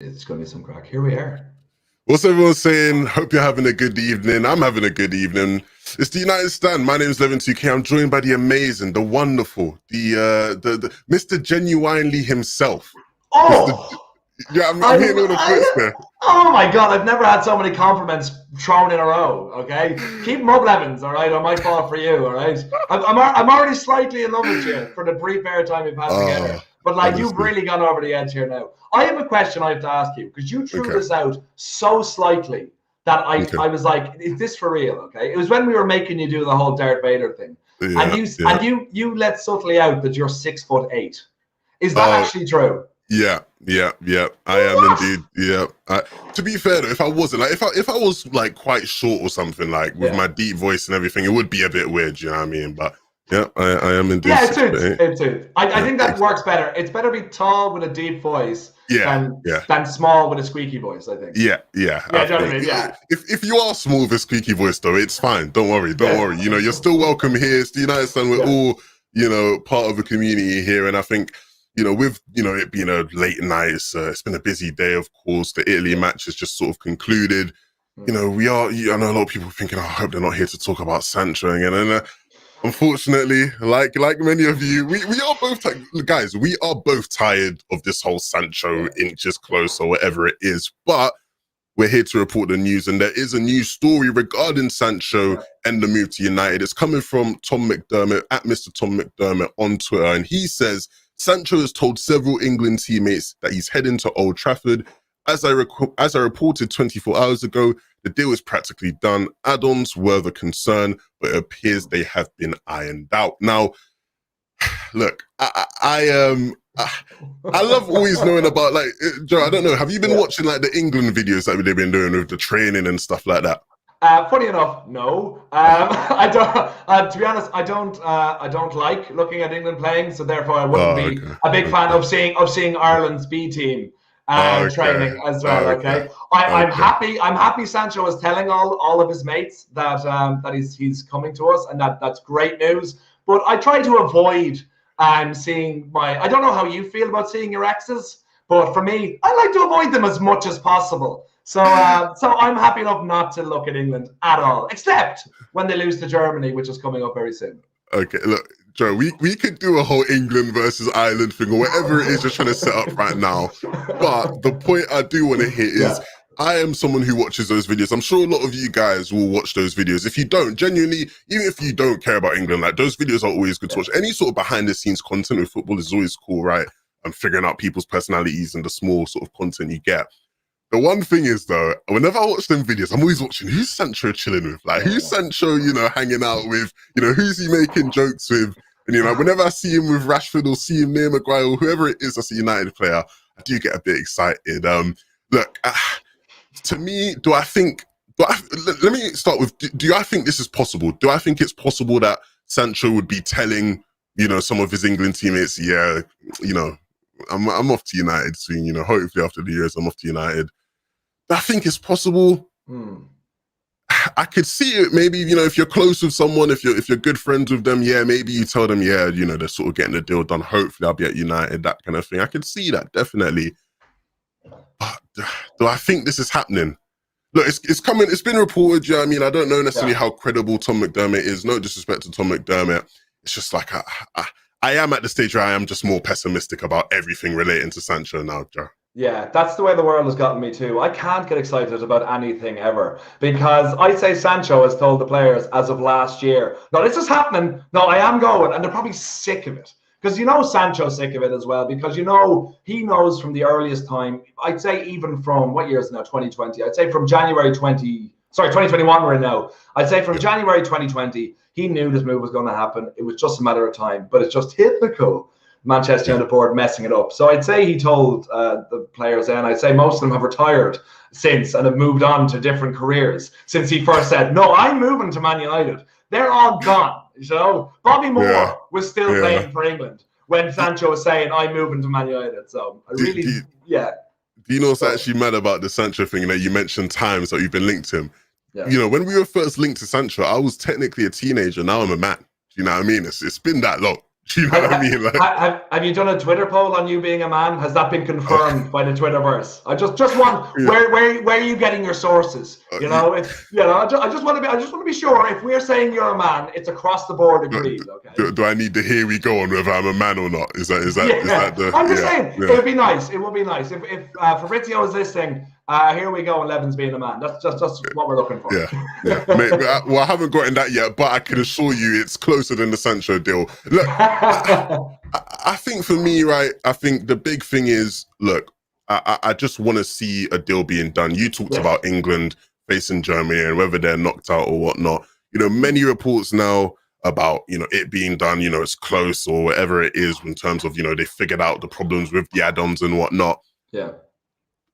It's going to be some crack. Here we are. What's everyone saying? Hope you're having a good evening. I'm having a good evening. It's the United Stand. My name is Levin2K. I'm joined by the amazing, the wonderful, the Mr. Genuinely himself. Oh! Yeah, I'm hearing all the fits there. Oh my God, I've never had so many compliments thrown in a row, okay? Keep them up, Levins, all right? I might fall for you, all right? I'm already slightly in love with you for the brief airtime we've had together. But, like, honestly, you've really gone over the edge here now. I have a question I have to ask you, because you threw this out so slightly that I was like, is this for real, okay? It was when we were making you do the whole Darth Vader thing. Yeah, and you let subtly out that you're 6'8". Is that actually true? Yeah. I am indeed. Yeah. To be fair though, if I wasn't, like, if I was like quite short or something, like with my deep voice and everything, it would be a bit weird. You know what I mean? But yeah, I am indeed. Yeah, it suits. I think that works better. It's better to be tall with a deep voice than small with a squeaky voice, I think. Yeah. If you are small with a squeaky voice though, it's fine. Don't worry. You know, you're still welcome here. It's the United Stand. We're all, you know, part of a community here, and I think, you know, with, you know, it being a late night, it's been a busy day, of course. The Italy match has just sort of concluded. You know, I know a lot of people thinking, I hope they're not here to talk about Sancho again. And unfortunately, like many of you, we are both, guys, we are both tired of this whole Sancho inches close or whatever it is. But we're here to report the news, and there is a new story regarding Sancho and the move to United. It's coming from Tom McDermott, at Mr. Tom McDermott on Twitter, and he says, Sancho has told several England teammates that he's heading to Old Trafford. As I reported 24 hours ago, the deal is practically done. Add-ons were the concern, but it appears they have been ironed out. Now, look, I love always knowing about, like, Joe, I don't know, have you been watching like the England videos that they've been doing with the training and stuff like that? Funny enough, no. I don't. To be honest, I don't like looking at England playing, so therefore I wouldn't be a big fan of seeing Ireland's B team training as well. I'm happy Sancho is telling all of his mates that he's coming to us, and that's great news. But I try to avoid seeing I don't know how you feel about seeing your exes, but for me, I like to avoid them as much as possible. So I'm happy enough not to look at England at all, except when they lose to Germany, which is coming up very soon. Okay, look, Joe, we could do a whole England versus Ireland thing or whatever it is you're trying to set up right now. But the point I do want to hit is I am someone who watches those videos. I'm sure a lot of you guys will watch those videos. If you don't, genuinely, even if you don't care about England, like, those videos are always good to watch. Any sort of behind the scenes content with football is always cool, right? And figuring out people's personalities and the small sort of content you get. The one thing is, though, whenever I watch them videos, I'm always watching, who's Sancho chilling with? Like, who's Sancho, you know, hanging out with? You know, who's he making jokes with? And, you know, whenever I see him with Rashford or see him near Maguire or whoever it is that's a United player, I do get a bit excited. Look, to me, let me start with, do I think this is possible? Do I think it's possible that Sancho would be telling, you know, some of his England teammates, yeah, you know, I'm off to United soon, you know, hopefully after the years I'm off to United. I think it's possible. I could see it. Maybe, you know, if you're close with someone, if you're good friends with them, yeah, maybe you tell them, yeah, you know, they're sort of getting the deal done. Hopefully I'll be at United, that kind of thing. I could see that, definitely. But do I think this is happening? Look, it's coming. It's been reported. Yeah, I mean, I don't know necessarily how credible Tom McDermott is. No disrespect to Tom McDermott. It's just like I am at the stage where I am just more pessimistic about everything relating to Sancho now, Joe. Yeah, that's the way the world has gotten me too. I can't get excited about anything ever because I'd say Sancho has told the players as of last year, no, this is happening. No, I am going. And they're probably sick of it. Because, you know, Sancho's sick of it as well, because, you know, he knows from the earliest time, I'd say even from, what year is it now, 2020? I'd say from January 2021 we're in now. I'd say from January 2020, he knew this move was going to happen. It was just a matter of time, but it's just typical Manchester United board messing it up. So I'd say he told the players then, I'd say most of them have retired since and have moved on to different careers since he first said, no, I'm moving to Man United. They're all gone. You know, Bobby Moore was still playing for England when Sancho was saying, I'm moving to Man United. So I really, do you know what's actually mad about the Sancho thing that you mentioned times that you've been linked to him? Yeah. You know, when we were first linked to Sancho, I was technically a teenager. Now I'm a man. Do you know what I mean? It's been that long. Do you know what I mean? Like, have you done a Twitter poll on you being a man? Has that been confirmed by the Twitterverse? I just want where are you getting your sources? You know, I just want to be sure if we're saying you're a man, it's across the board agreed. Okay. Do I need to here we go on whether I'm a man or not? Is that the? I'm just saying it would be nice. It would be nice if Fabrizio is listening. Here we go, and Levin's being a man. That's just what we're looking for. Yeah. Well, I haven't gotten that yet, but I can assure you it's closer than the Sancho deal. Look, I think for me, right, I think the big thing is, look, I just want to see a deal being done. You talked about England facing Germany and whether they're knocked out or whatnot. You know, many reports now about, you know, it being done, you know, it's close or whatever it is in terms of, you know, they figured out the problems with the add-ons and whatnot. Yeah.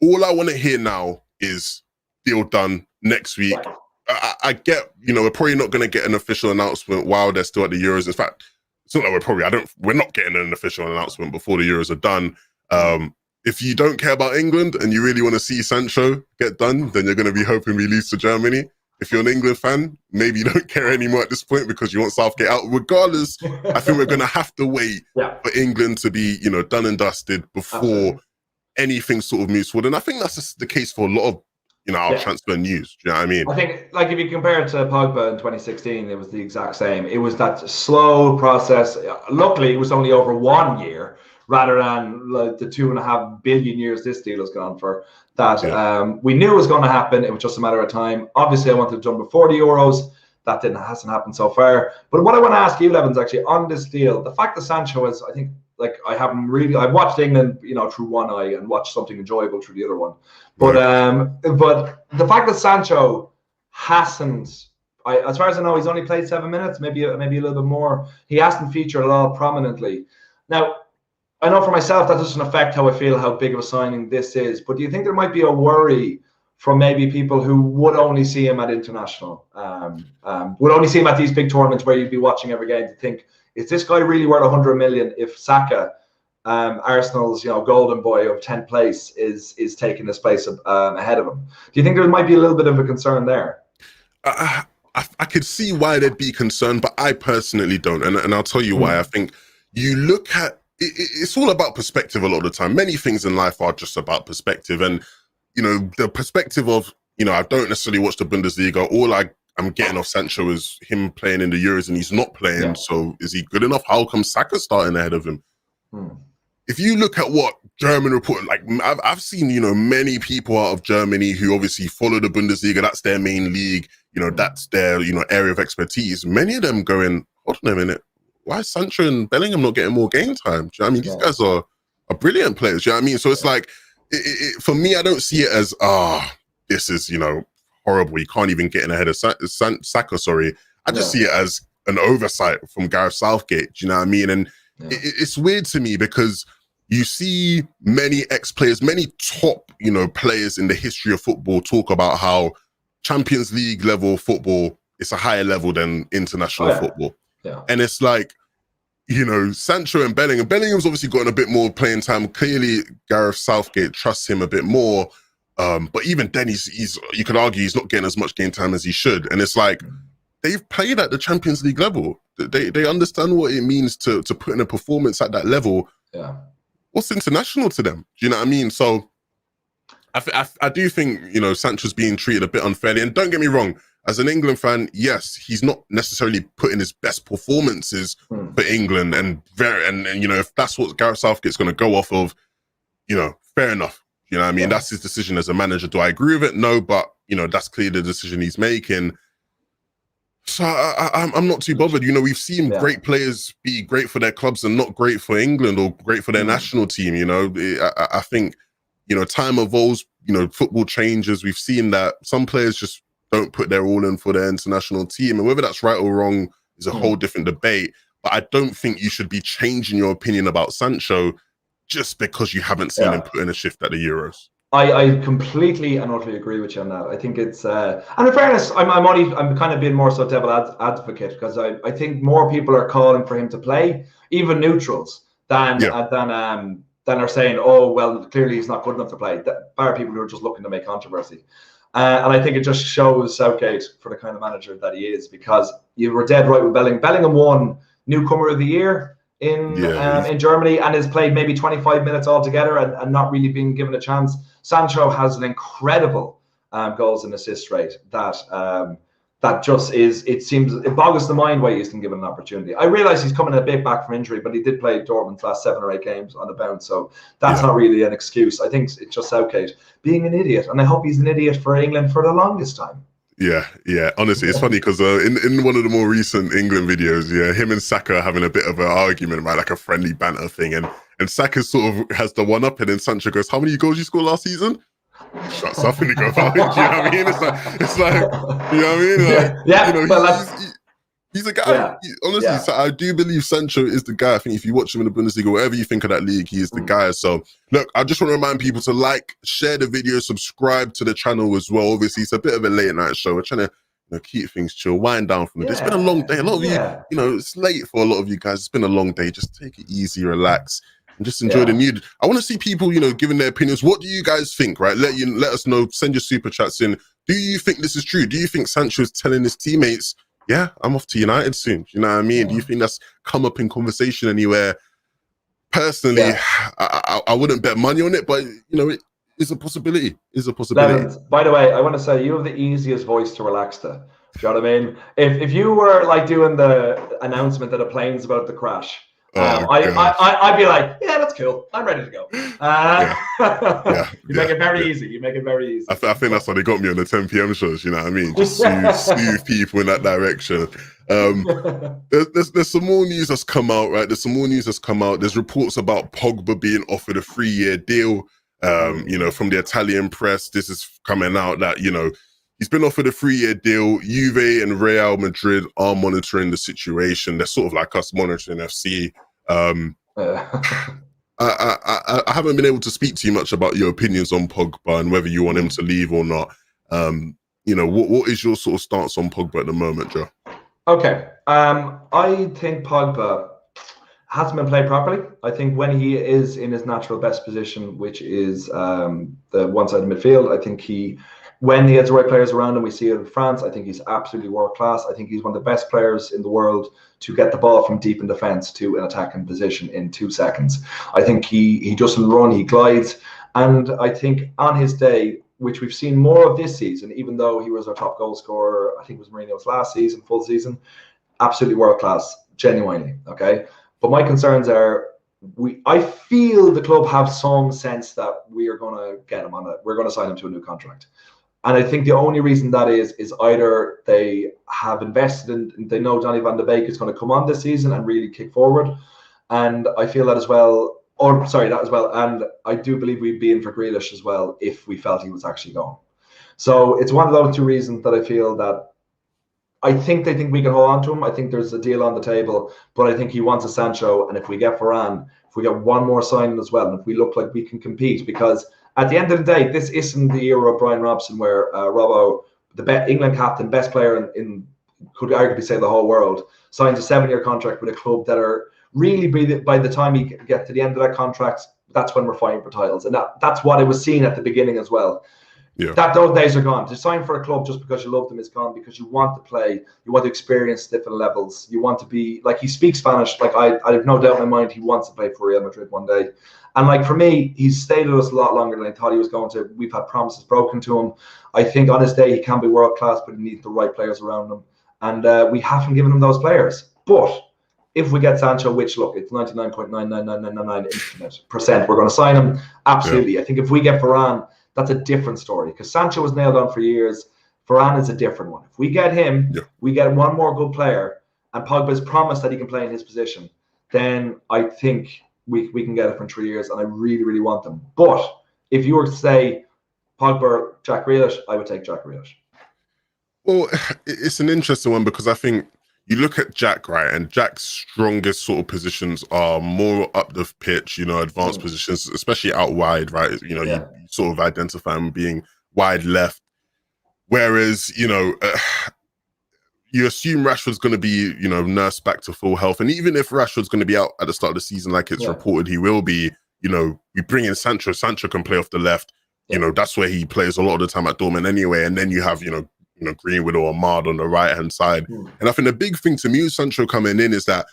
All I want to hear now is deal done next week. I get, you know, we're probably not going to get an official announcement while they're still at the Euros. In fact, it's not that we're not getting an official announcement before the Euros are done. If you don't care about England and you really want to see Sancho get done, then you're going to be hoping we lose to Germany. If you're an England fan, maybe you don't care anymore at this point because you want Southgate out. Regardless, I think we're going to have to wait for England to be, you know, done and dusted before anything sort of moves forward. And I think that's just the case for a lot of, you know, our transfer news. Do you know what I mean? I think, like, if you compare it to Pogba in 2016, it was the exact same. It was that slow process. Luckily, it was only over 1 year rather than like the 2.5 billion years this deal has gone for. That we knew it was going to happen. It was just a matter of time. Obviously, I wanted to jump before the Euros. That hasn't happened so far. But what I want to ask you, Levins, actually, on this deal, the fact that Sancho is, I think, like, I've watched England, you know, through one eye and watched something enjoyable through the other one. But the fact that Sancho hasn't, as far as I know, he's only played 7 minutes, maybe a little bit more. He hasn't featured at all prominently. Now, I know for myself that doesn't affect how I feel, how big of a signing this is. But do you think there might be a worry from maybe people who would only see him at international, would only see him at these big tournaments where you'd be watching every game to think, is this guy really worth 100 million if Saka, Arsenal's, you know, golden boy of 10th place, is taking this place ahead of him? Do you think there might be a little bit of a concern there? I could see why there'd be concern, but I personally don't. And I'll tell you why. I think you look at it's all about perspective a lot of the time. Many things in life are just about perspective. And, you know, the perspective of, you know, I don't necessarily watch the Bundesliga. All I'm getting off Sancho is him playing in the Euros and he's not playing. Yeah. So is he good enough? How come Saka's starting ahead of him? If you look at what German report, like I've seen, you know, many people out of Germany who obviously follow the Bundesliga. That's their main league. You know, that's their, you know, area of expertise. Many of them going, hold on a minute. Why is Sancho and Bellingham not getting more game time? Do you know what I mean? These guys are brilliant players. Do you know what I mean? So it's like, for me, I don't see it as, this is, you know, horrible. You can't even get in ahead of Saka, sorry. I just see it as an oversight from Gareth Southgate. Do you know what I mean? And it's weird to me because you see many ex-players, many top, you know, players in the history of football talk about how Champions League level football is a higher level than international football. Yeah. And it's like, you know, Sancho and Bellingham's obviously gotten a bit more playing time. Clearly, Gareth Southgate trusts him a bit more. But even then, he's you could argue he's not getting as much game time as he should. And it's like, they've played at the Champions League level. They understand what it means to put in a performance at that level. Yeah. What's international to them? Do you know what I mean? So I do think, you know, Sancho's being treated a bit unfairly. And don't get me wrong, as an England fan, yes, he's not necessarily putting his best performances for England, and you know, if that's what Gareth Southgate's going to go off of, you know, fair enough. You know what I mean? That's his decision as a manager. Do I agree with it? No, but you know, that's clearly the decision he's making. So I'm not too bothered. You know, we've seen great players be great for their clubs and not great for England or great for their national team. You know, I think, you know, time evolves. You know, football changes. We've seen that some players just don't put their all in for their international team, and whether that's right or wrong is a whole different debate. But I don't think you should be changing your opinion about Sancho just because you haven't seen him put in a shift at the Euros. I completely and utterly agree with you on that. I think it's and in fairness, I'm kind of being more so devil advocate, because I think more people are calling for him to play, even neutrals, than are saying, oh well, clearly he's not good enough to play. Bar people who are just looking to make controversy. And I think it just shows Southgate for the kind of manager that he is, because you were dead right with Bellingham. Bellingham won Newcomer of the Year. in Germany and has played maybe 25 minutes altogether and not really being given a chance. Sancho has an incredible goals and assist rate that just is, it boggles the mind why he isn't given an opportunity. I realise he's coming a bit back from injury, but he did play Dortmund's last 7 or 8 games on the bounce, so that's not really an excuse. I think it's just Southgate being an idiot, and I hope he's an idiot for England for the longest time. Yeah. Honestly, it's funny because in one of the more recent England videos, him and Saka are having a bit of an argument about like a friendly banter thing, and Saka sort of has the one up, and then Sancho goes, "How many goals you scored last season?" Shuts up and he goes, "Oh," you know what I mean? It's like, you know what I mean? Like, he's a guy. Honestly, so I do believe Sancho is the guy. I think if you watch him in the Bundesliga, whatever you think of that league, he is the guy. So look, I just want to remind people to like, share the video, subscribe to the channel as well. Obviously, it's a bit of a late night show. We're trying to keep things chill, wind down from it. It's been a long day. A lot of you, it's late for a lot of you guys. It's been a long day. Just take it easy, relax, and just enjoy the mood. I want to see people, giving their opinions. What do you guys think, right? Let us know. Send your super chats in. Do you think this is true? Do you think Sancho is telling his teammates, "Yeah, I'm off to United soon"? You know what I mean? Do you think that's come up in conversation anywhere? Personally, I wouldn't bet money on it, but it is a possibility. By the way, I want to say you have the easiest voice to relax to. Do you know what I mean? If you were like doing the announcement that a plane's about to crash, I'd be like, "Yeah, that's cool. I'm ready to go." You make it very easy. You make it very easy. I think that's why they got me on the 10 p.m. shows. You know what I mean? Just soothe people in that direction. There's some more news that's come out, right? There's reports about Pogba being offered a 3-year deal. From the Italian press, this is coming out that he's been offered a 3-year deal. Juve and Real Madrid are monitoring the situation. They're sort of like us monitoring FC. I haven't been able to speak to you much about your opinions on Pogba and whether you want him to leave or not. What is your sort of stance on Pogba at the moment, Joe? Okay. I think Pogba hasn't been played properly. I think when he is in his natural best position, which is the one side of midfield, I think when he has the right players around him, we see it in France, I think he's absolutely world class. I think he's one of the best players in the world to get the ball from deep in defense to an attacking position in 2 seconds. I think he doesn't run, he glides. And I think on his day, which we've seen more of this season, even though he was our top goal scorer, I think it was Mourinho's last season, full season, absolutely world class, genuinely, okay? But my concerns are, I feel the club have some sense that we are going to get him we're going to sign him to a new contract. And I think the only reason that is either they have invested in, they know Donny van de Beek is going to come on this season and really kick forward. And I feel that as well, and I do believe we'd be in for Grealish as well if we felt he was actually going. So it's one of those 2 reasons that I feel that I think they think we can hold on to him. I think there's a deal on the table, but I think he wants a Sancho. And if we get Varane, if we get one more signing as well, and if we look like we can compete, because at the end of the day, this isn't the era of Brian Robson where Robbo, the England captain, best player in could arguably say the whole world, signs a 7-year contract with a club that are really, by the time he get to the end of that contract, that's when we're fighting for titles. And that's what it was seen at the beginning as well. Yeah. Those days are gone. To sign for a club just because you love them is gone, because you want to play, you want to experience different levels. You want to be, like, he speaks Spanish. Like, I have no doubt in my mind he wants to play for Real Madrid one day. And like, for me, he's stayed with us a lot longer than I thought he was going to. We've had promises broken to him. I think on his day he can be world class, but he needs the right players around him. And we haven't given him those players. But if we get Sancho, which, look, it's 99.99999% we're going to sign him. Absolutely. Yeah. I think if we get Varane, that's a different story, because Sancho was nailed on for years. Varane is a different one. If we get him, we get one more good player, and Pogba's promised that he can play in his position, then I think we can get it for 3 years, and I really, really want them. But if you were to say Pogba, Jack Grealish, I would take Jack Grealish. Well, it's an interesting one, because I think you look at Jack, right, and Jack's strongest sort of positions are more up the pitch, advanced positions, especially out wide, right? You sort of identify him being wide left. Whereas, you assume Rashford's going to be, nursed back to full health. And even if Rashford's going to be out at the start of the season, like it's reported he will be, we bring in Sancho. Sancho can play off the left. That's where he plays a lot of the time at Dortmund anyway. And then you have, Greenwood or Ahmad on the right-hand side. And I think the big thing to me with Sancho coming in is that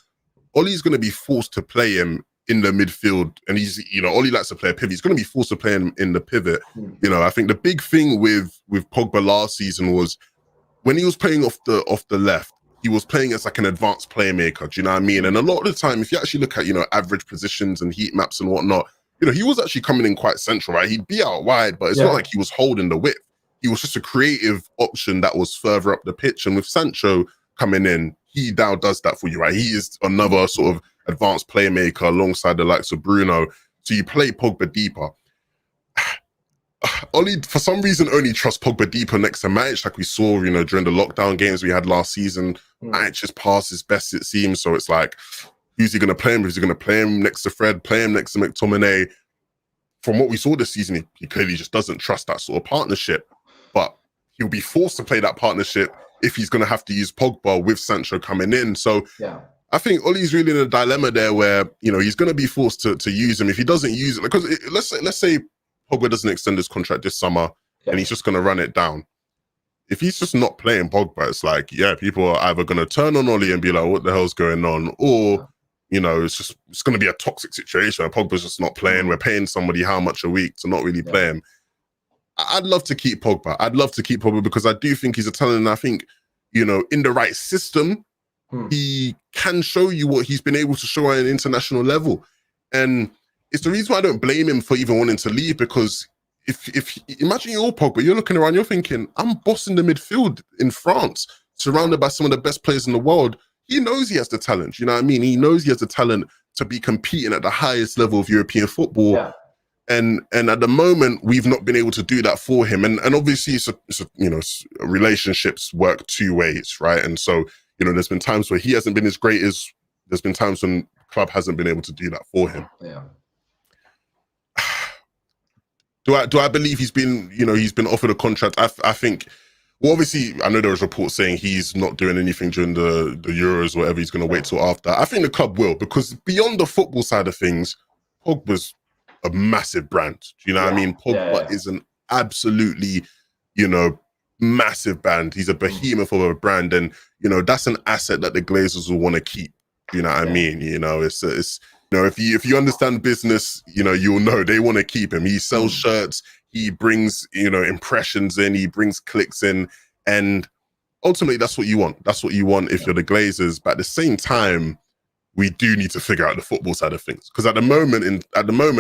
Ollie's going to be forced to play him in the midfield, and he's, you know, Ollie likes to play a pivot. He's going to be forced to play him in the pivot. You know, I think the big thing with Pogba last season was when he was playing off the left, he was playing as like an advanced playmaker. Do you know what I mean? And a lot of the time, if you actually look at, you know, average positions and heat maps and whatnot, you know, he was actually coming in quite central, right? He'd be out wide, but it's not like he was holding the width. He was just a creative option that was further up the pitch. And with Sancho coming in, he now does that for you, right? He is another sort of advanced playmaker alongside the likes of Bruno. So you play Pogba deeper. Ollie, for some reason, only trusts Pogba deeper next to Matic, like we saw, you know, during the lockdown games we had last season. Matic just passed his best, it seems. So it's like, who's he going to play him? Who's he going to play him next to Fred, play him next to McTominay? From what we saw this season, he clearly just doesn't trust that sort of partnership. But he'll be forced to play that partnership if he's going to have to use Pogba with Sancho coming in. So I think Ollie's really in a dilemma there where, you know, he's going to be forced to use him. If he doesn't use it, because let's say Pogba doesn't extend his contract this summer and he's just going to run it down. If he's just not playing Pogba, it's like, people are either going to turn on Ollie and be like, what the hell's going on? Or, you know, it's going to be a toxic situation. Pogba's just not playing. We're paying somebody how much a week to not really play him. I'd love to keep Pogba. I'd love to keep Pogba because I do think he's a talent. And I think, you know, in the right system, he can show you what he's been able to show at an international level. And it's the reason why I don't blame him for even wanting to leave, because if imagine you're Pogba, you're looking around, you're thinking, I'm bossing the midfield in France, surrounded by some of the best players in the world. He knows he has the talent, you know what I mean? He knows he has the talent to be competing at the highest level of European football. And at the moment, we've not been able to do that for him. And obviously, relationships work two ways, right? And so, you know, there's been times where he hasn't been as great as there's been times when the club hasn't been able to do that for him. Do I believe he's been offered a contract? I think, well, obviously, I know there was reports saying he's not doing anything during the Euros or whatever. He's going to wait till after. I think the club will, because beyond the football side of things, Pogba's a massive brand. Do you know what I mean? Pogba is an absolutely, you know, massive brand. He's a behemoth of a brand, and you know that's an asset that the Glazers will want to keep. You know what I mean? You know, it's you know, if you understand business, you know, you'll know they want to keep him. He sells shirts, he brings, you know, impressions in, he brings clicks in, and ultimately that's what you want. That's what you want if you're the Glazers. But at the same time, we do need to figure out the football side of things, because at the moment,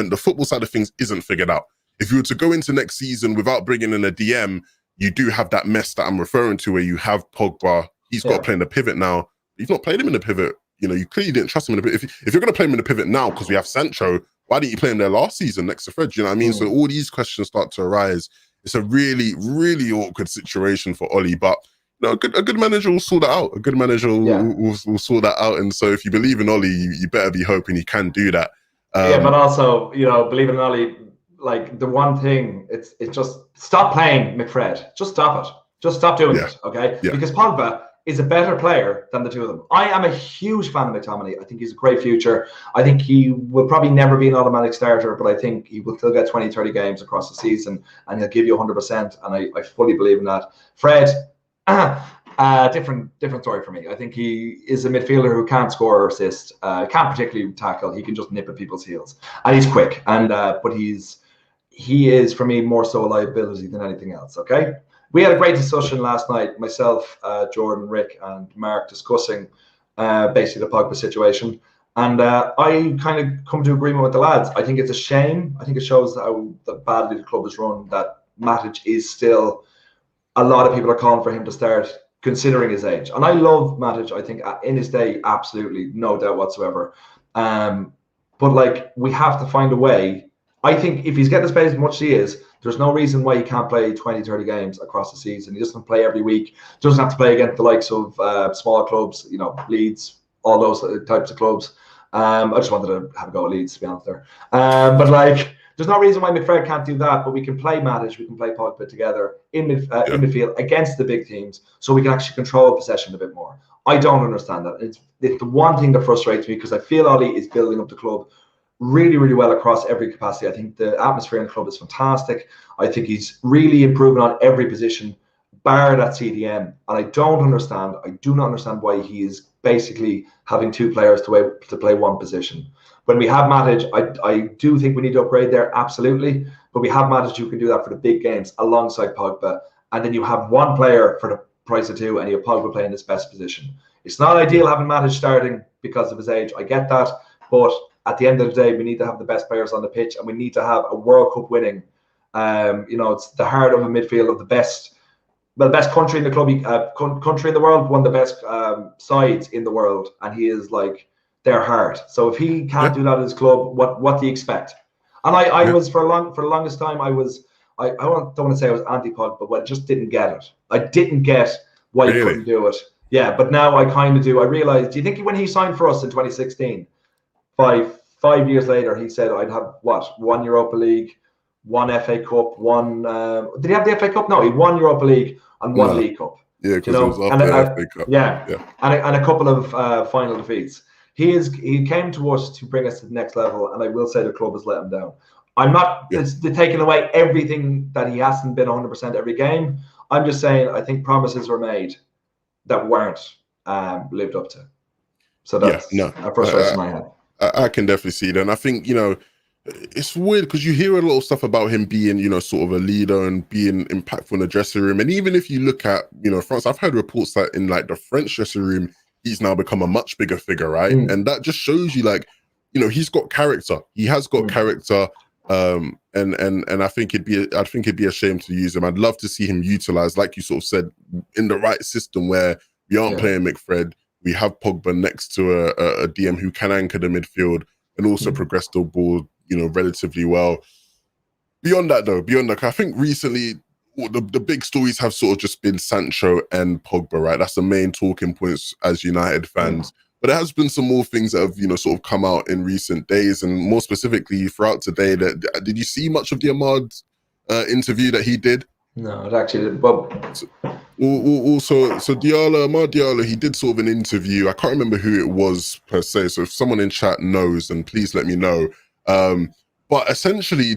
the football side of things isn't figured out. If you were to go into next season without bringing in a DM, you do have that mess that I'm referring to, where you have Pogba. He's got to play in the pivot now. You've not played him in the pivot. You know, you clearly didn't trust him in the pivot. If you're going to play him in the pivot now because we have Sancho, why didn't you play him there last season next to Fred? You know what I mean? So all these questions start to arise. It's a really, really awkward situation for Ollie, but you know, a good manager will sort that out. A good manager will sort that out. And so if you believe in Ollie, you better be hoping he can do that. But also, you know, believing in Ollie, like the one thing, it's just stop playing McFred. Just stop it. Just stop doing it, okay? Because Pogba is a better player than the two of them. I am a huge fan of McTominay. I think he's a great future. I think he will probably never be an automatic starter, but I think he will still get 20, 30 games across the season, and he'll give you 100%, and I fully believe in that. Fred, different story for me. I think he is a midfielder who can't score or assist, can't particularly tackle. He can just nip at people's heels, and he's quick. And but he is for me more so a liability than anything else. Okay, we had a great discussion last night. Myself, Jordan, Rick, and Mark discussing basically the Pogba situation, and I kind of come to agreement with the lads. I think it's a shame. I think it shows how badly the club is run. That Matic is still. A lot of people are calling for him to start, considering his age. And I love Matic. I think in his day, absolutely, no doubt whatsoever. But like, we have to find a way. I think if he's getting the space as much as he is, there's no reason why he can't play 20, 30 games across the season. He doesn't play every week. Doesn't have to play against the likes of small clubs, you know, Leeds, all those types of clubs. I just wanted to have a go at Leeds, to be honest there. But like, there's no reason why McFred can't do that, but we can play Matic, we can play Pogba together in midfield against the big teams, so we can actually control possession a bit more. I don't understand that. It's the one thing that frustrates me, because I feel Ollie is building up the club really, really well across every capacity. I think the atmosphere in the club is fantastic. I think he's really improving on every position, bar that CDM. And I do not understand why he is basically having two players to play one position. When we have Matic, I do think we need to upgrade there, absolutely. But we have Matic who can do that for the big games alongside Pogba. And then you have one player for the price of two, and you have Pogba playing his best position. It's not ideal having Matic starting because of his age. I get that. But at the end of the day, we need to have the best players on the pitch, and we need to have a World Cup winning. It's the heart of a midfield of the best country in the country in the world, one of the best sides in the world, and he is like their heart. So if he can't do that at his club, what do you expect? And I was for the longest time I don't want to say I was anti-Pogba, but I just didn't get it. I didn't get why he couldn't do it. Yeah, but now I kind of do. I realized. Do you think when he signed for us in 2016, five years later, he said I'd have one Europa League, one FA Cup, one. Did he have the FA Cup? No, he won Europa League and one League Cup. Yeah, because it was after the FA Cup. Yeah, and a couple of final defeats. He came to us to bring us to the next level, and I will say the club has let him down. I'm not taking away everything that he hasn't been 100% every game. I'm just saying I think promises were made that weren't lived up to. So that's a frustration I had. I can definitely see that. And I think, it's weird because you hear a lot of stuff about him being, sort of a leader and being impactful in the dressing room. And even if you look at, France, I've heard reports that in like the French dressing room, he's now become a much bigger figure, right? And that just shows you he's got character. He has got character. And I think it'd be a shame to use him. I'd love to see him utilized, like you sort of said, in the right system where we aren't playing McFred. We have Pogba next to a DM who can anchor the midfield and also progress the ball, relatively well. Beyond that, I think recently the big stories have sort of just been Sancho and Pogba, right? That's the main talking points as United fans. But there has been some more things that have, sort of come out in recent days, and more specifically throughout today. Did you see much of the Ahmad interview that he did? No, it actually didn't. But also, Ahmad Diallo, he did sort of an interview. I can't remember who it was per se. So if someone in chat knows, then please let me know. But essentially,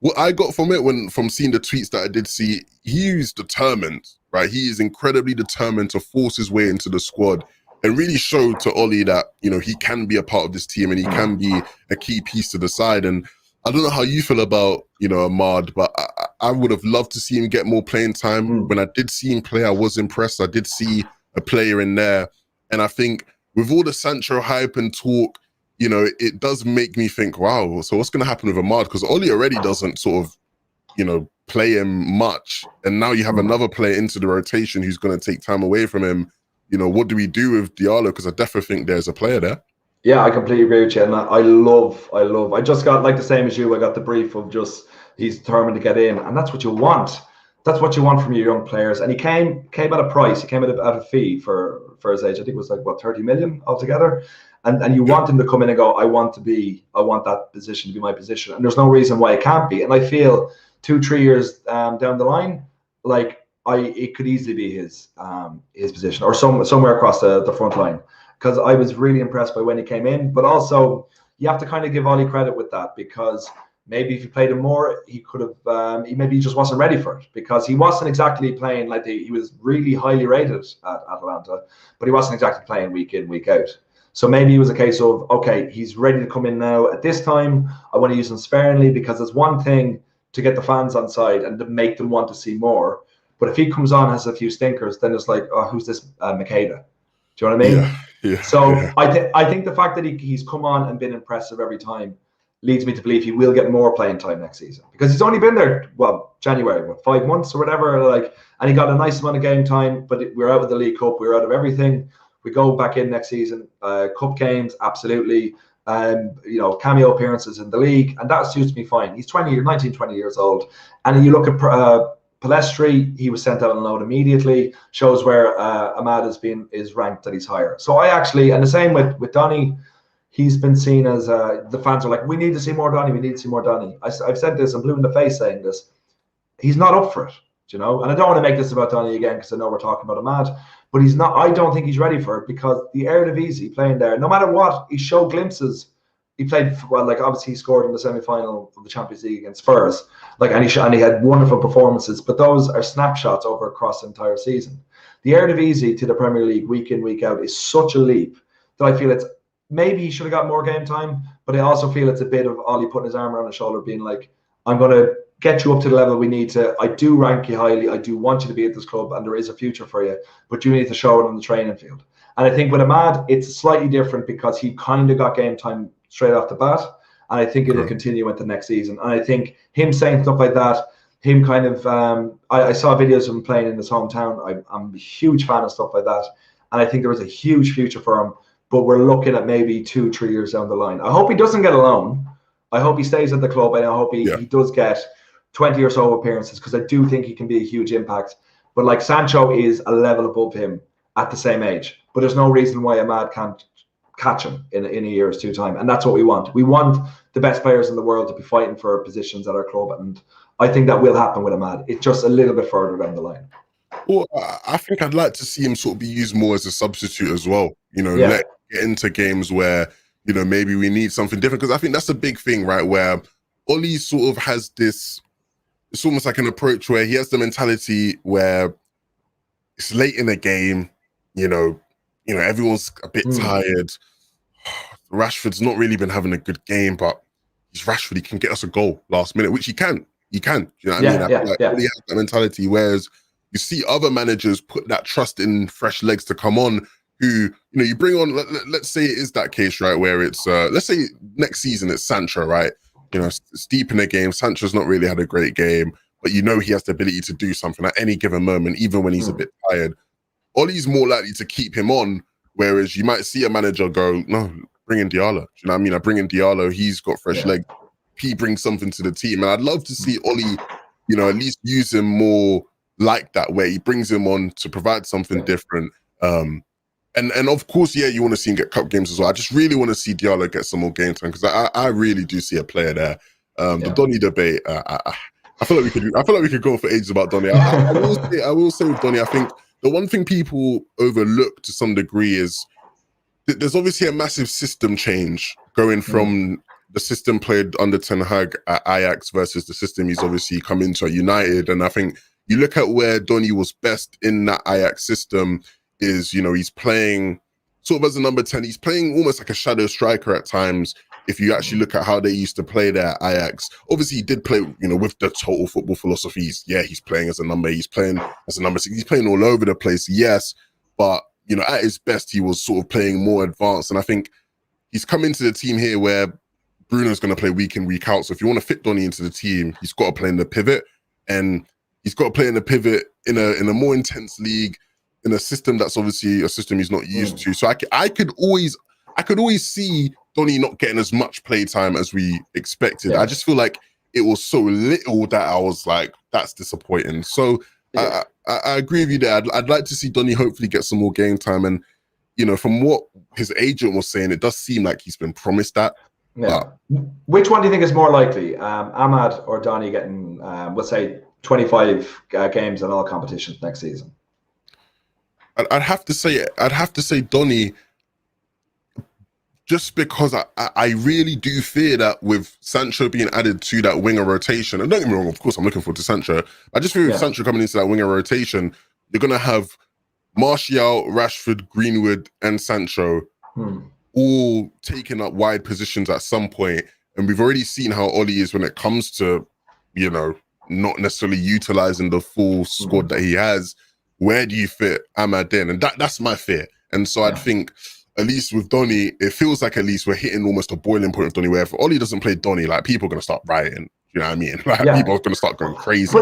what I got from it from seeing the tweets that I did see, he's determined, right? He is incredibly determined to force his way into the squad and really show to Ollie that, he can be a part of this team and he can be a key piece to the side. And I don't know how you feel about, Ahmad, but I would have loved to see him get more playing time. When I did see him play, I was impressed. I did see a player in there. And I think with all the Sancho hype and talk, it does make me think, wow, so what's going to happen with Ahmad? Because Ollie already doesn't sort of, play him much. And now you have another player into the rotation who's going to take time away from him. What do we do with Diallo? Because I definitely think there's a player there. Yeah, I completely agree with you. And I just got, like the same as you, I got the brief of just he's determined to get in. And that's what you want. That's what you want from your young players. And he came at a price. He came at a fee for his age. I think it was like, 30 million altogether. And you want him to come in and go, I want that position to be my position. And there's no reason why it can't be. And I feel 2-3 years down the line, it could easily be his position or somewhere across the front line, because I was really impressed by when he came in. But also you have to kind of give Ollie credit with that, because maybe if he played him more, he could have. He just wasn't ready for it, because he wasn't exactly playing like he was really highly rated at Atalanta, but he wasn't exactly playing week in, week out. So maybe it was a case of, okay, he's ready to come in now at this time. I want to use him sparingly, because it's one thing to get the fans on side and to make them want to see more. But if he comes on, has a few stinkers, then it's like, oh, who's this Makeda? Do you know what I mean? Yeah. So I think the fact that he's come on and been impressive every time leads me to believe he will get more playing time next season, because he's only been there, January, 5 months or whatever, and he got a nice amount of game time. But we're out of the League Cup, we're out of everything. We go back in next season, cup games, absolutely. Cameo appearances in the league, and that suits me fine. He's 19, 20 years old, and you look at Palestri, he was sent out on loan immediately. Shows where Ahmad is ranked that he's higher. So and the same with Donny. He's been seen as the fans are like, we need to see more Donny. We need to see more Donny. I've said this. I'm blue in the face saying this. He's not up for it, And I don't want to make this about Donny again, because I know we're talking about Ahmad, but he's not. I don't think he's ready for it, because the Eredivisie playing there, no matter what, he showed glimpses. He played well. Obviously he scored in the semi-final of the Champions League against Spurs. And he had wonderful performances, but those are snapshots across the entire season. The Eredivisie to the Premier League week in, week out is such a leap that I feel it's maybe he should have got more game time, but I also feel it's a bit of Ollie putting his arm around his shoulder, being like, I'm going to get you up to the level we need to. I do rank you highly. I do want you to be at this club, and there is a future for you, but you need to show it on the training field. And I think with Ahmad, it's slightly different because he kind of got game time straight off the bat, and I think it'll continue into next season. And I think him saying stuff like that, him kind of, I saw videos of him playing in his hometown. I'm a huge fan of stuff like that, and I think there was a huge future for him. But we're looking at maybe 2-3 years down the line. I hope he doesn't get a loan. I hope he stays at the club, and I hope he does get 20 or so appearances, because I do think he can be a huge impact. But like, Sancho is a level above him at the same age. But there's no reason why Ahmad can't catch him in a year or two time. And that's what we want. We want the best players in the world to be fighting for positions at our club. And I think that will happen with Ahmad. It's just a little bit further down the line. Well, I think I'd like to see him sort of be used more as a substitute as well. You know, let get into games where, you know, maybe we need something different. Because I think that's a big thing, right? Where Ollie sort of has this, it's almost like an approach where he has the mentality where it's late in the game, you know, everyone's a bit tired. Rashford's not really been having a good game, but he's Rashford. He can get us a goal last minute, which he can. He can. You know what I mean? Ollie has that mentality. Whereas you see other managers put that trust in fresh legs to come on, who, you know, you bring on, let's say it is that case, right, where it's, let's say next season it's Sancho, right? You know, it's deep in the game. Sancho's not really had a great game, but you know he has the ability to do something at any given moment, even when he's a bit tired. Ollie's more likely to keep him on, whereas you might see a manager go, no, bring in Diallo. Do you know what I mean? I bring in Diallo. He's got fresh legs. He brings something to the team. And I'd love to see Ollie, you know, at least use him more like that, where he brings him on to provide something different. And of course, you want to see him get cup games as well. I just really want to see Diallo get some more game time, because I really do see a player there. The Donny debate, I feel like we could go for ages about Donny. I will say with Donny, I think the one thing people overlook to some degree is that there's obviously a massive system change going from the system played under Ten Hag at Ajax versus the system he's obviously come into at United. And I think you look at where Donny was best in that Ajax system is, you know, he's playing sort of as a number 10. He's playing almost like a shadow striker at times. If you actually look at how they used to play there at Ajax, obviously he did play, you know, with the total football philosophies. Yeah, he's playing as a number. He's playing as a number 6. He's playing all over the place. Yes, but you know, at his best, he was sort of playing more advanced. And I think he's come into the team here where Bruno's going to play week in, week out. So if you want to fit Donny into the team, he's got to play in the pivot, and he's got to play in the pivot in a more intense league, in a system that's obviously a system he's not used to. So I could always see Donny not getting as much play time as we expected. I just feel like it was so little that I was like, that's disappointing. So I agree with you there. I'd like to see Donny hopefully get some more game time. And, you know, from what his agent was saying, it does seem like he's been promised that. Yeah. Which one do you think is more likely, Ahmad or Donny getting, let's say, 25 games in all competitions next season? I'd have to say Donny, just because I really do fear that with Sancho being added to that winger rotation, and don't get me wrong, of course I'm looking forward to Sancho. I just fear with Sancho coming into that winger rotation, you're gonna have Martial, Rashford, Greenwood, and Sancho all taking up wide positions at some point. And we've already seen how Ollie is when it comes to, you know, not necessarily utilizing the full squad that he has. Where do you fit Ahmad in? And that's my fear. And so I'd think, at least with Donny, it feels like at least we're hitting almost a boiling point with Donny, where if Ollie doesn't play Donny, like, people are going to start rioting. You know what I mean? Like, people are going to start going crazy.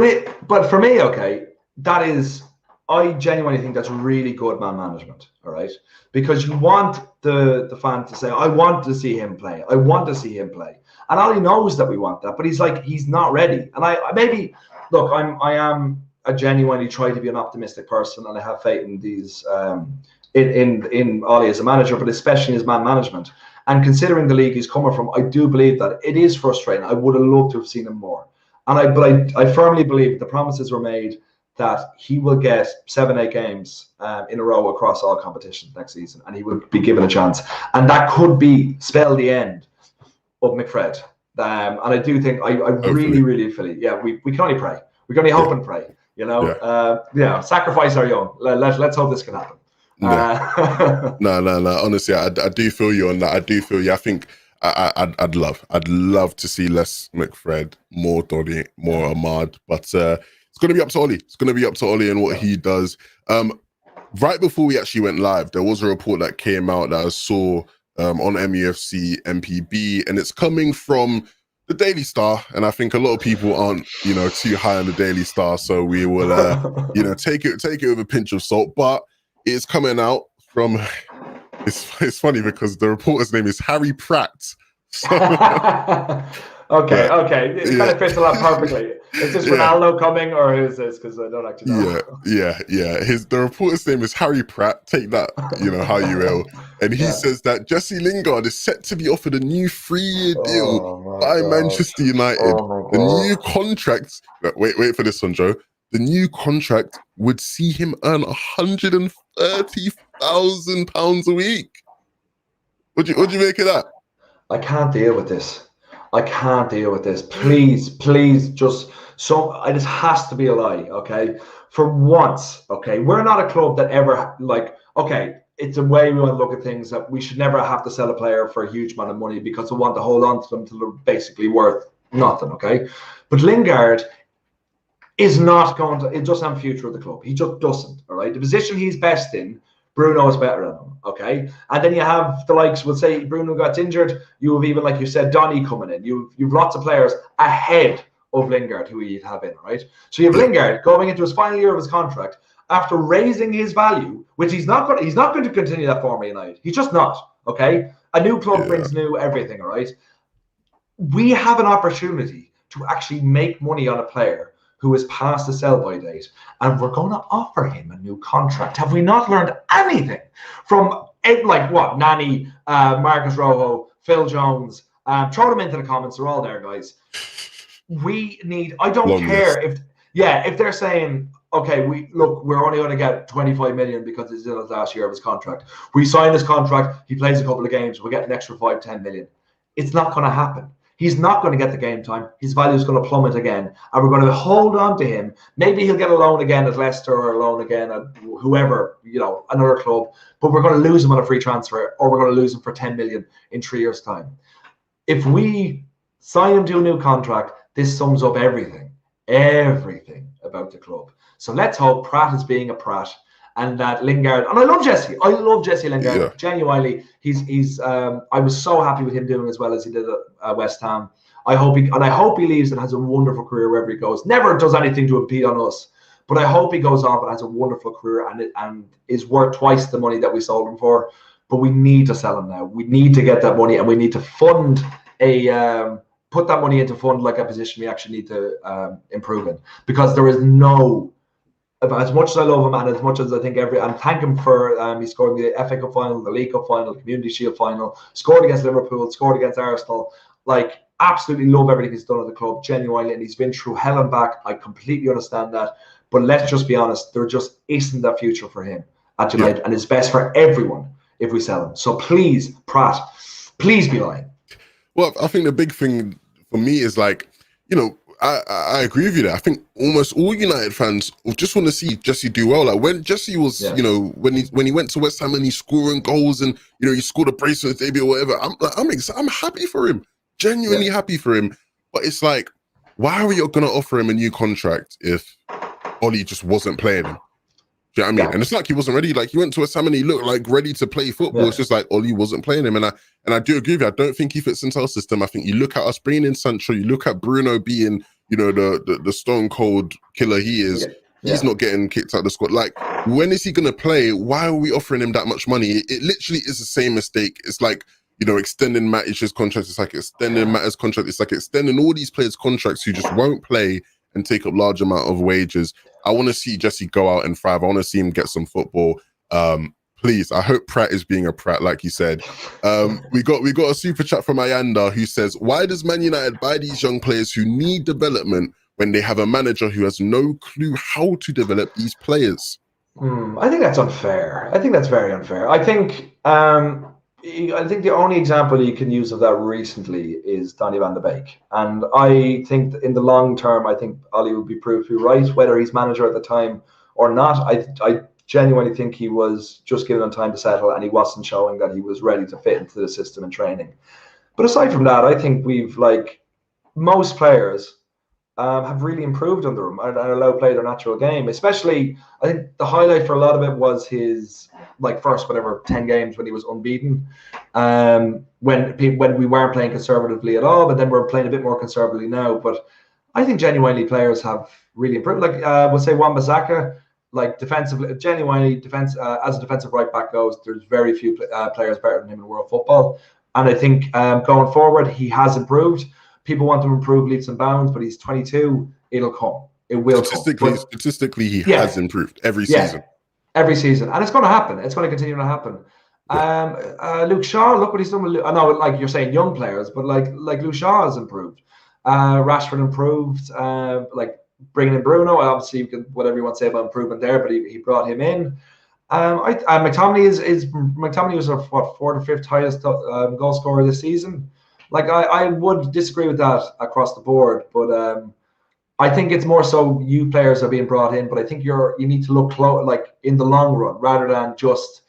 But for me, okay, that is, I genuinely think that's really good man management, all right? Because you want the fan to say, I want to see him play. I want to see him play. And Ollie knows that we want that, but he's like, he's not ready. And I am a genuinely try to be an optimistic person, and I have faith in these, in Ollie as a manager, but especially his man management. And considering the league he's coming from, I do believe that it is frustrating. I would have loved to have seen him more. And I firmly believe the promises were made that he will get 7-8 games in a row across all competitions next season, and he will be given a chance. And that could spell the end of McFred. And I do think, I really, really feel it. Yeah, we can only pray. We can only hope and pray You know, sacrifice our young. Let's hope this can happen. No. Honestly, I do feel you on that. I do feel you. I think I'd love to see less McFred, more Donny, more Ahmad. But it's going to be up to Ollie. It's going to be up to Ollie and what he does. Right before we actually went live, there was a report that came out that I saw on MUFC MPB, and it's coming from the Daily Star. And I think a lot of people aren't, too high on the Daily Star, so we will, take it with a pinch of salt. But it's coming out from. It's funny because the reporter's name is Harry Pratt. So, okay. It kind of fits a lot perfectly. Is this Ronaldo coming, or who is this? Because I don't actually know. Yeah. The reporter's name is Harry Pratt. Take that, how you will. And he says that Jesse Lingard is set to be offered a new 3-year deal by Manchester United. The new contract. Wait for this one, Joe. The new contract would see him earn £130,000 a week. What'd you make of that? I can't deal with this. Please, just this has to be a lie, okay? For once, okay? We're not a club that ever, it's a way we want to look at things that we should never have to sell a player for a huge amount of money because we want to hold on to them till they're basically worth nothing, okay? But Lingard is not going to, it doesn't have a future of the club. He just doesn't, all right? The position he's best in, Bruno is better than him, okay? And then you have the likes, we'll say Bruno got injured, you have even, like you said, Donny coming in. You've lots of players ahead of Lingard who you'd have in, right? So you have Lingard going into his final year of his contract after raising his value, which he's not going to continue that form at United. He's just not, okay? A new club brings new everything, all right? We have an opportunity to actually make money on a player who is past the sell-by date, and we're going to offer him a new contract. Have we not learned anything from, Nani, Marcus Rojo, Phil Jones? Throw them into the comments. They're all there, guys. I don't care if they're saying, okay, we're only going to get 25 million because it's in his last year of his contract. We sign his contract, he plays a couple of games, we'll get an extra 5-10 million. It's not going to happen. He's not going to get the game time. His value is going to plummet again. And we're going to hold on to him. Maybe he'll get a loan again at Leicester or a loan again at whoever, another club. But we're going to lose him on a free transfer, or we're going to lose him for 10 million in 3 years' time. If we sign him to a new contract, this sums up everything about the club. So let's hope Pratt is being a Pratt, and that Lingard, and I love Jesse Lingard. Yeah. Genuinely, he's I was so happy with him doing as well as he did at West Ham. I hope he leaves and has a wonderful career wherever he goes. Never does anything to impede on us, but I hope he goes off and has a wonderful career and is worth twice the money that we sold him for. But we need to sell him now. We need to get that money, and we need to fund put that money into fund like a position we actually need to improve in, because there is no. As much as I love him, and as much as I think and thank him for he scored in the FA Cup final, the League Cup final, Community Shield final, scored against Liverpool, scored against Arsenal. Absolutely love everything he's done at the club, genuinely, and he's been through hell and back. I completely understand that, but let's just be honest, there just isn't a future for him at United, and it's best for everyone if we sell him. So please, Pratt, please be lying. Well, I think the big thing for me is I agree with you there. I think almost all United fans just want to see Jesse do well. Like when Jesse was, when he went to West Ham and he's scoring goals and he scored a brace on his debut or whatever. I'm happy for him, genuinely happy for him. But it's like, why are we going to offer him a new contract if Ollie just wasn't playing him? Do you know what I mean? Yeah. And it's like he wasn't ready. Like he went to West Ham and he looked like ready to play football. Yeah. It's just like Ollie wasn't playing him, and I do agree with you. I don't think he fits into our system. I think you look at us bringing in Sancho, you look at Bruno being, the stone cold killer he is. Yeah. He's not getting kicked out of the squad. Like, when is he going to play? Why are we offering him that much money? It literally is the same mistake. It's like, extending Matic's contract. It's like extending Matter's contract. It's like extending all these players' contracts who just won't play and take up large amount of wages. I want to see Jesse go out and thrive. I want to see him get some football. Please, I hope Pratt is being a Pratt, like you said. We got a super chat from Ayanda who says, why does Man United buy these young players who need development when they have a manager who has no clue how to develop these players? I think that's unfair. I think that's very unfair. I think I think the only example you can use of that recently is Donny van de Beek. And I think that in the long term, I think Ollie would be proved to be right, whether he's manager at the time or not. I genuinely think he was just given time to settle, and he wasn't showing that he was ready to fit into the system and training. But aside from that, I think we've, like, most players have really improved under him and allowed play their natural game. Especially, I think the highlight for a lot of it was his, like, first 10 games when he was unbeaten. When we weren't playing conservatively at all, but then we're playing a bit more conservatively now. But I think genuinely players have really improved. Like, we'll say Wan-Bissaka, like, defensively, genuinely as a defensive right back goes, there's very few players better than him in world football. And I think going forward, he has improved. People want to improve leaps and bounds, but he's 22. It'll come. It will come. Statistically, he has improved every season. Every season. And it's going to happen. It's going to continue to happen. Luke Shaw, look what he's done with I know, like you're saying, young players, but like Luke Shaw has improved. Rashford improved. Like bringing in Bruno, obviously, you can, whatever you want to say about improvement there, but he brought him in. McTominay was our fourth or fifth highest goal scorer this season. Like, I would disagree with that across the board, but I think it's more so you players are being brought in. But I think you need to look like in the long run rather than just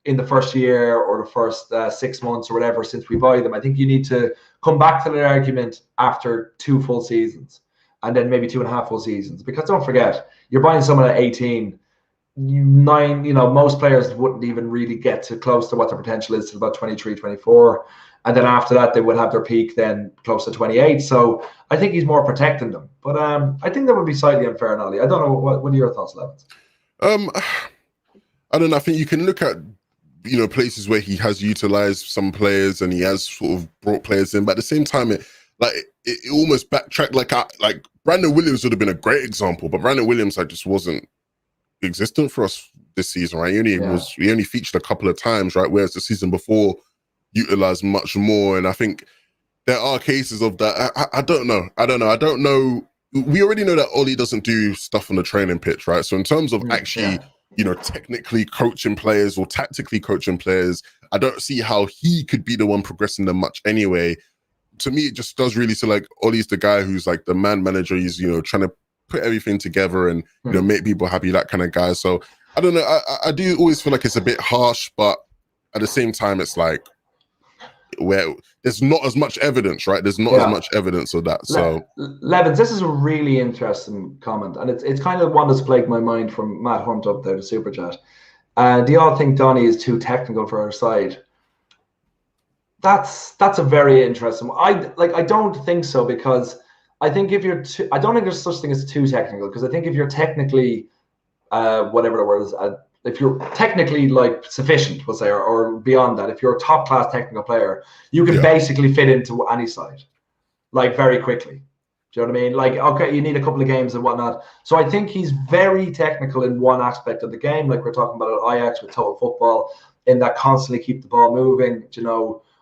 in the first year or the first 6 months or whatever since we buy them. I think you need to come back to the argument after 2 full seasons and then maybe 2.5 full seasons. Because don't forget, you're buying someone at 18. Most players wouldn't even really get to close to what their potential is till about 23, 24. And then after that, they would have their peak then close to 28. So I think he's more protecting them. But I think that would be slightly unfair on Ollie. I don't know. What are your thoughts, Levins? I don't know. I think you can look at, places where he has utilized some players and he has sort of brought players in. But at the same time, it almost backtracked. Like Brandon Williams would have been a great example. But Brandon Williams, just wasn't existent for us this season, right? He only featured a couple of times, right? Whereas the season before, utilized much more. And I think there are cases of that. I don't know. I don't know. We already know that Ollie doesn't do stuff on the training pitch, right? So in terms of actually, technically coaching players or tactically coaching players, I don't see how he could be the one progressing them much anyway. To me, it just does really so like Ollie's the guy who's like the man manager. He's, trying to put everything together and, make people happy, that kind of guy. So I don't know. I do always feel like it's a bit harsh, but at the same time, it's like, where there's not as much evidence, right? There's not as much evidence of that. So Levins, this is a really interesting comment, and it's kind of one that's plagued my mind from Matt Hunt up there, the super chat. Do you all think Donny is too technical for our side? That's a very interesting one. I don't think so, because I think if you're I don't think there's such thing as too technical, because I think if you're technically whatever the word is, if you're technically like sufficient, we'll say, or beyond that, if you're a top class technical player, you can basically fit into any side, like, very quickly. Do you know what I mean? Like, okay, you need a couple of games and whatnot. So I think he's very technical in one aspect of the game, like we're talking about at Ajax with total football, in that constantly keep the ball moving.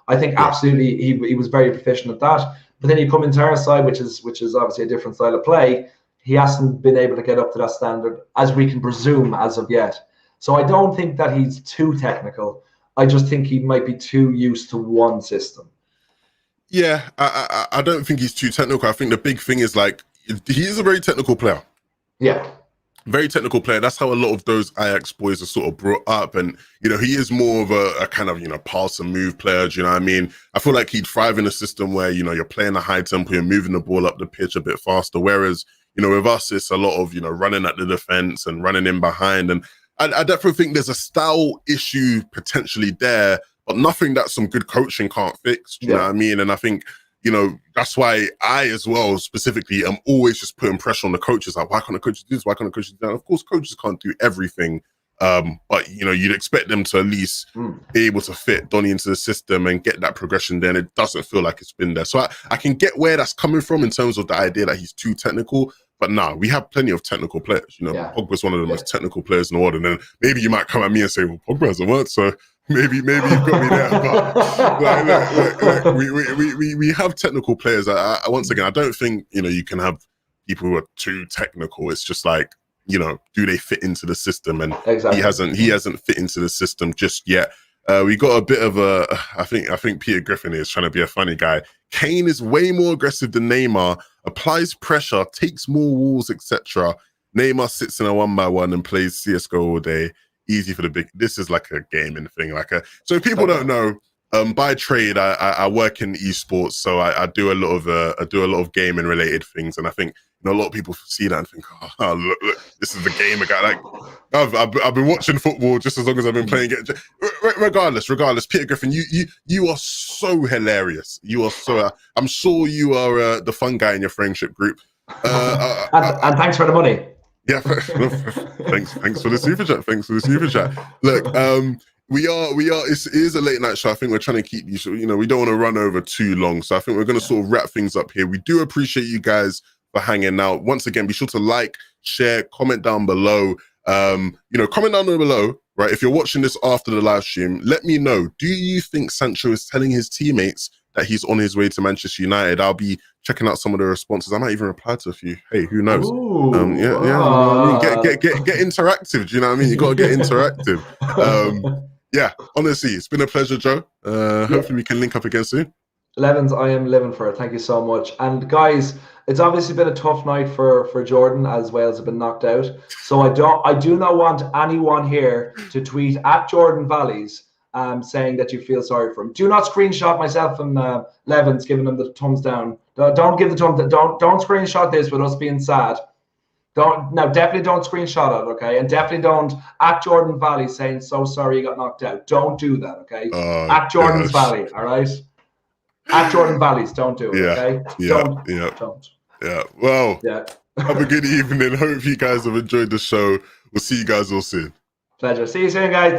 I think absolutely he was very proficient at that. But then you come into our side, which is obviously a different style of play. He hasn't been able to get up to that standard, as we can presume as of yet. So I don't think that he's too technical. I just think he might be too used to one system. Yeah, I don't think he's too technical. I think the big thing is, like, he is a very technical player. Yeah. Very technical player. That's how a lot of those Ajax boys are sort of brought up. And, he is more of a kind of, pass and move player. Do you know what I mean? I feel like he'd thrive in a system where, you're playing a high tempo, you're moving the ball up the pitch a bit faster. Whereas, with us, it's a lot of, running at the defense and running in behind. And I definitely think there's a style issue potentially there, but nothing that some good coaching can't fix. Do you know what I mean? And I think, that's why I, as well, specifically, am always just putting pressure on the coaches. Like, why can't the coaches do this? Why can't the coaches do that? Of course, coaches can't do everything. But, you'd expect them to at least be able to fit Donny into the system and get that progression there. And it doesn't feel like it's been there. So I can get where that's coming from in terms of the idea that he's too technical. But no, we have plenty of technical players. Pogba's one of the most technical players in the world. And then maybe you might come at me and say, well, Pogba hasn't worked, so maybe you've got me there. But we have technical players. Once again, I don't think you can have people who are too technical. It's just like, do they fit into the system? And he hasn't fit into the system just yet. We got a bit of a. I think Peter Griffin is trying to be a funny guy. Kane is way more aggressive than Neymar. Applies pressure, takes more walls, etc. Neymar sits in a 1-by-1 and plays CS:GO all day. Easy for the big. This is like a gaming thing. So if people don't know, by trade, I work in esports, so I do a lot of gaming related things, and I think a lot of people see that and think, oh look, this is the gamer guy. Like I've been watching football just as long as I've been playing it. Regardless, Peter Griffin, you are so hilarious. You are so. I'm sure you are the fun guy in your friendship group. And thanks for the money. Yeah, thanks for the super chat. Thanks for the super chat. Look, it is a late night show. I think we're trying to keep you, we don't want to run over too long. So I think we're going to sort of wrap things up here. We do appreciate you guys for hanging out. Once again, be sure to like, share, comment down below. Comment down below, right? If you're watching this after the live stream, let me know. Do you think Sancho is telling his teammates that he's on his way to Manchester United? I'll be checking out some of the responses. I might even reply to a few. Hey, who knows? Get interactive. Do you know what I mean? You got to get interactive. Honestly, it's been a pleasure, Joe. Hopefully we can link up again soon. Levins, I am living for it. Thank you so much. And guys, it's obviously been a tough night for Jordan, as Wales have been knocked out. So I do not want anyone here to tweet at Jordan Valleys saying that you feel sorry for him. Do not screenshot myself and Levins giving him the thumbs down. Don't give the thumbs. Don't screenshot this with us being sad. Definitely don't screenshot it, okay? And definitely don't at Jordan Valley saying so sorry you got knocked out. Don't do that, okay? At Jordan's Valley, all right? At Jordan Valleys, don't do it, okay? Don't. Yeah. Well, have a good evening. Hope you guys have enjoyed the show. We'll see you guys all soon. Pleasure. See you soon, guys.